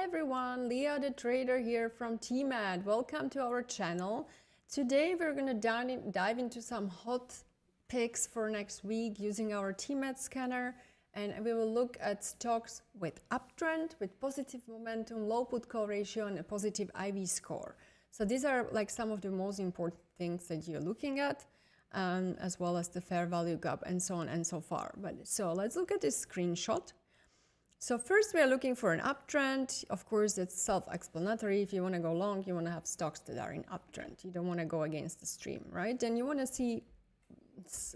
everyone, Leah the trader here from TMAD. Welcome to our channel. Today we're going to dive into some hot picks for next week using our TMAD scanner, and we will look at stocks with uptrend, with positive momentum, low put call ratio, and a positive IV score. So these are like some of the most important things that you're looking at, as well as the fair value gap and so on and so far. So let's look at this screenshot. So first we are looking for an uptrend. Of course, it's self-explanatory. If you want to go long, you want to have stocks that are in uptrend. You don't want to go against the stream, right? Then you want to see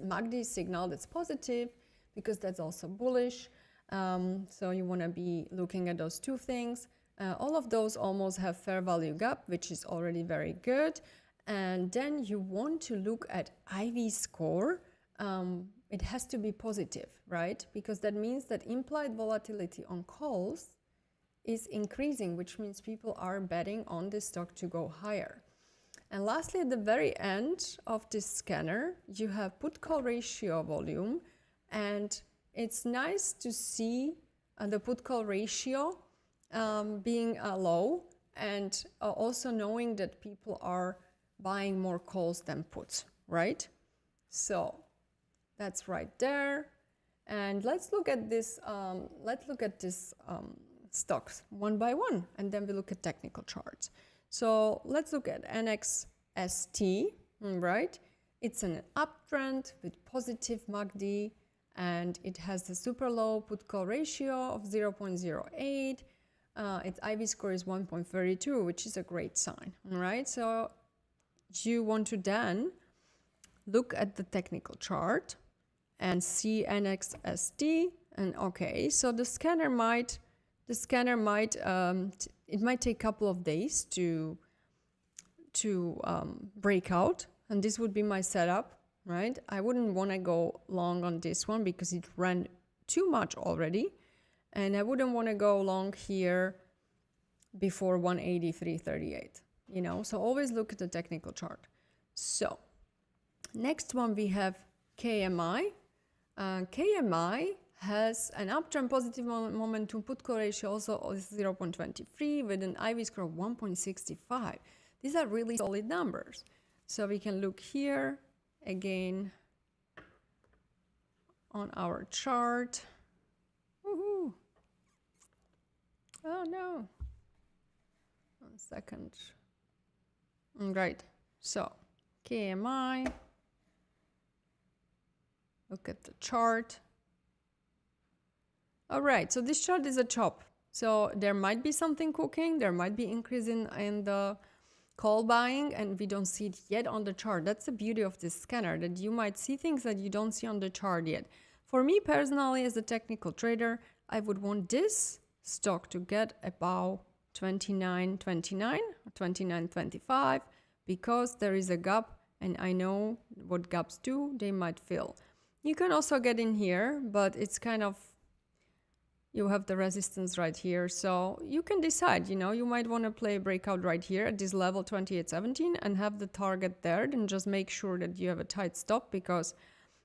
MACD signal that's positive because that's also bullish. So you want to be looking at those two things. All of those almost have fair value gap, which is already very good. And then you want to look at IV score. It has to be positive, right? Because that means that implied volatility on calls is increasing, which means people are betting on the stock to go higher. And lastly, at the very end of this scanner, you have put call ratio volume, and it's nice to see the put call ratio being low, and also knowing that people are buying more calls than puts, right? So that's right there. And let's look at this. Stocks one by one, and then we look at technical charts. So let's look at NXST, right? It's an uptrend with positive MACD, and it has the super low put call ratio of 0.08. Its IV score is 1.32, which is a great sign, right? So you want to then look at the technical chart and see NXST, and okay, so it might take a couple of days to break out, and this would be my setup, right? I wouldn't want to go long on this one because it ran too much already, and I wouldn't want to go long here before 183.38, you know, so always look at the technical chart. So next one we have KMI. KMI has an uptrend positive momentum, put call ratio also is 0.23 with an IV score of 1.65. These are really solid numbers. So we can look here again on our chart. Woohoo! Oh no. 1 second. Right. So KMI. Look at the chart. All right, so this chart is a chop. So there might be something cooking. There might be increase in the call buying, and we don't see it yet on the chart. That's the beauty of this scanner, that you might see things that you don't see on the chart yet. For me personally, as a technical trader, I would want this stock to get about 29.29 or 29.25 because there is a gap, and I know what gaps do, they might fill. You can also get in here, but it's kind of, you have the resistance right here. So you can decide, you know, you might want to play a breakout right here at this level 28.17 and have the target there. Then just make sure that you have a tight stop because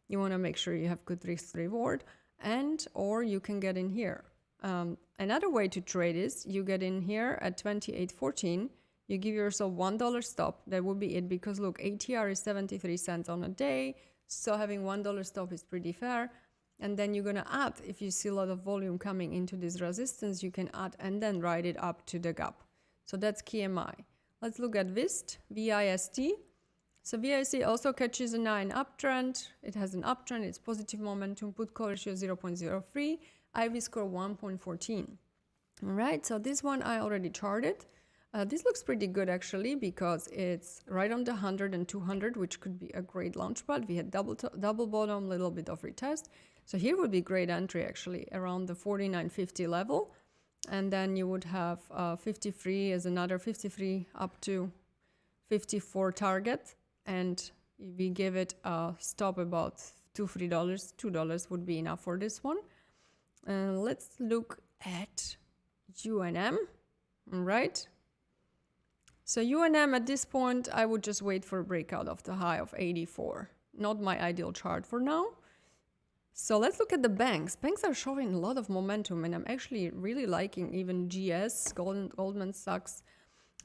you want to make sure you have good risk reward. And, or you can get in here. Another way to trade is you get in here at 28.14. You give yourself $1 stop. That would be it because look, ATR is 73 cents on a day. So having $1 stop is pretty fair. And then you're going to add, if you see a lot of volume coming into this resistance, you can add and then ride it up to the gap. So that's KMI. Let's look at VIST. So VIST also catches a 9 uptrend. It has an uptrend. It's positive momentum. Put call ratio 0.03. IV score 1.14. All right. So this one I already charted. This looks pretty good actually because it's right on the 100 and 200, which could be a great launch pad. We had double bottom, little bit of retest. So here would be great entry actually around the 49.50 level. And then you would have 53 as another 53 up to 54 target. And we give it a stop about $2-3. $2 would be enough for this one. Let's look at UNM, right? So UNM at this point, I would just wait for a breakout of the high of 84. Not my ideal chart for now. So let's look at the banks. Banks are showing a lot of momentum, and I'm actually really liking even GS, Goldman Sachs,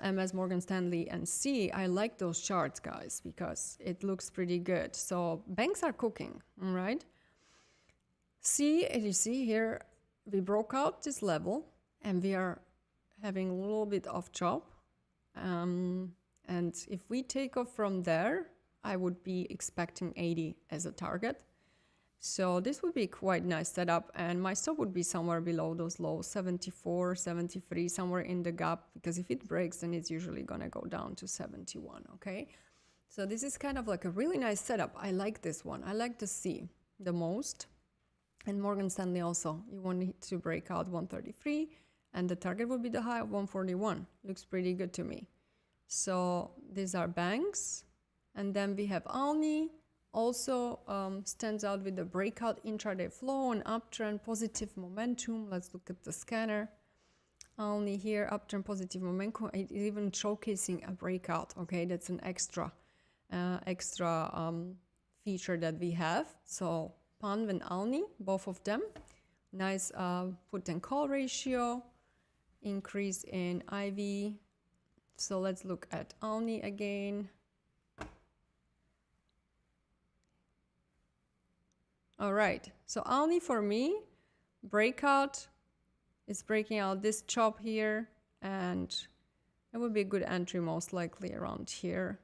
MS, Morgan Stanley, and C. I like those charts, guys, because it looks pretty good. So banks are cooking, all right? C, as you see here, we broke out this level, and we are having a little bit of chop. And if we take off from there, I would be expecting 80 as a target. So this would be quite nice setup, and my stop would be somewhere below those lows, 74, 73, somewhere in the gap, because if it breaks, then it's usually gonna go down to 71, okay? So this is kind of like a really nice setup. I like this one. I like the C the most. And Morgan Stanley also, you want it to break out 133, and the target would be the high of 141. Looks pretty good to me. So these are banks, and then we have Alni. Also stands out with the breakout intraday flow and uptrend, positive momentum. Let's look at the scanner. Only here, uptrend, positive momentum. It is even showcasing a breakout. Okay, that's an extra feature that we have. So PANV and Alni, both of them. Nice put and call ratio. Increase in IV. So let's look at Alni again. All right, so Alni for me, breakout is breaking out this chop here, and it would be a good entry most likely around here,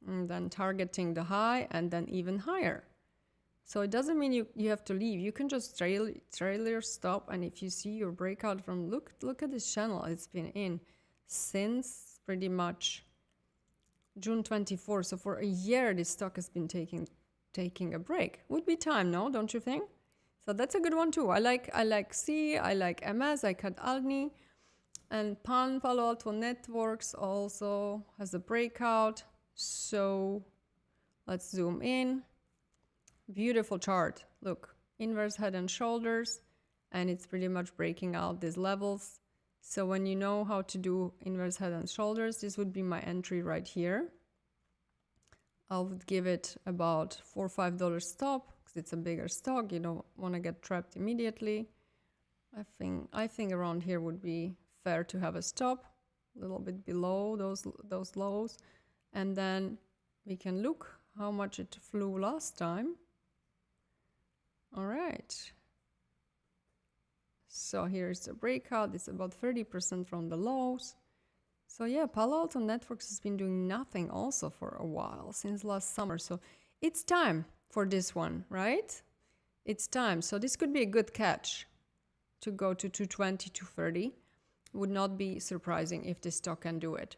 and then targeting the high and then even higher. So it doesn't mean you have to leave. You can just trail your stop, and if you see your breakout from, look at this channel, it's been in since pretty much June 24. So for a year, this stock has been taking a break. Would be time, no? Don't you think? So that's a good one too. I like C, I like MS, I cut Alni, and Pan Palo Alto Networks also has a breakout. So let's zoom in. Beautiful chart. Look, inverse head and shoulders, and it's pretty much breaking out these levels. So when you know how to do inverse head and shoulders, this would be my entry right here. I would give it about $4 or $5 stop because it's a bigger stock. You don't want to get trapped immediately. I think around here would be fair to have a stop, a little bit below those lows, and then we can look how much it flew last time. All right. So here's the breakout. It's about 30% from the lows. So yeah, Palo Alto Networks has been doing nothing also for a while, since last summer. So it's time for this one, right? It's time. So this could be a good catch to go to 220, 230. Would not be surprising if this stock can do it.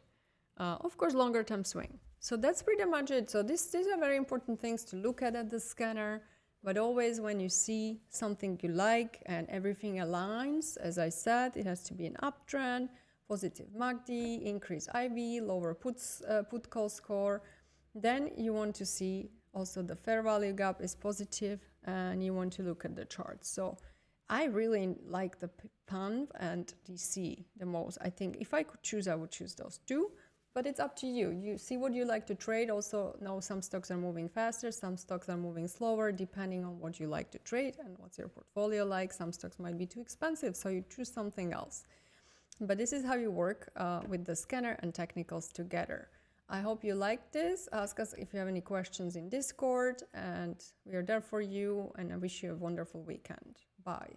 Of course, longer term swing. So that's pretty much it. So these are very important things to look at the scanner. But always when you see something you like and everything aligns, as I said, it has to be an uptrend, positive MACD, increase IV, lower put call score. Then you want to see also the fair value gap is positive, and you want to look at the charts. So I really like the PANV and DC the most. I think if I could choose, I would choose those two. But it's up to you. You see what you like to trade. Also, know some stocks are moving faster, some stocks are moving slower, depending on what you like to trade and what's your portfolio like. Some stocks might be too expensive, so you choose something else. But this is how you work with the scanner and technicals together. I hope you liked this. Ask us if you have any questions in Discord, and we are there for you, and I wish you a wonderful weekend. Bye.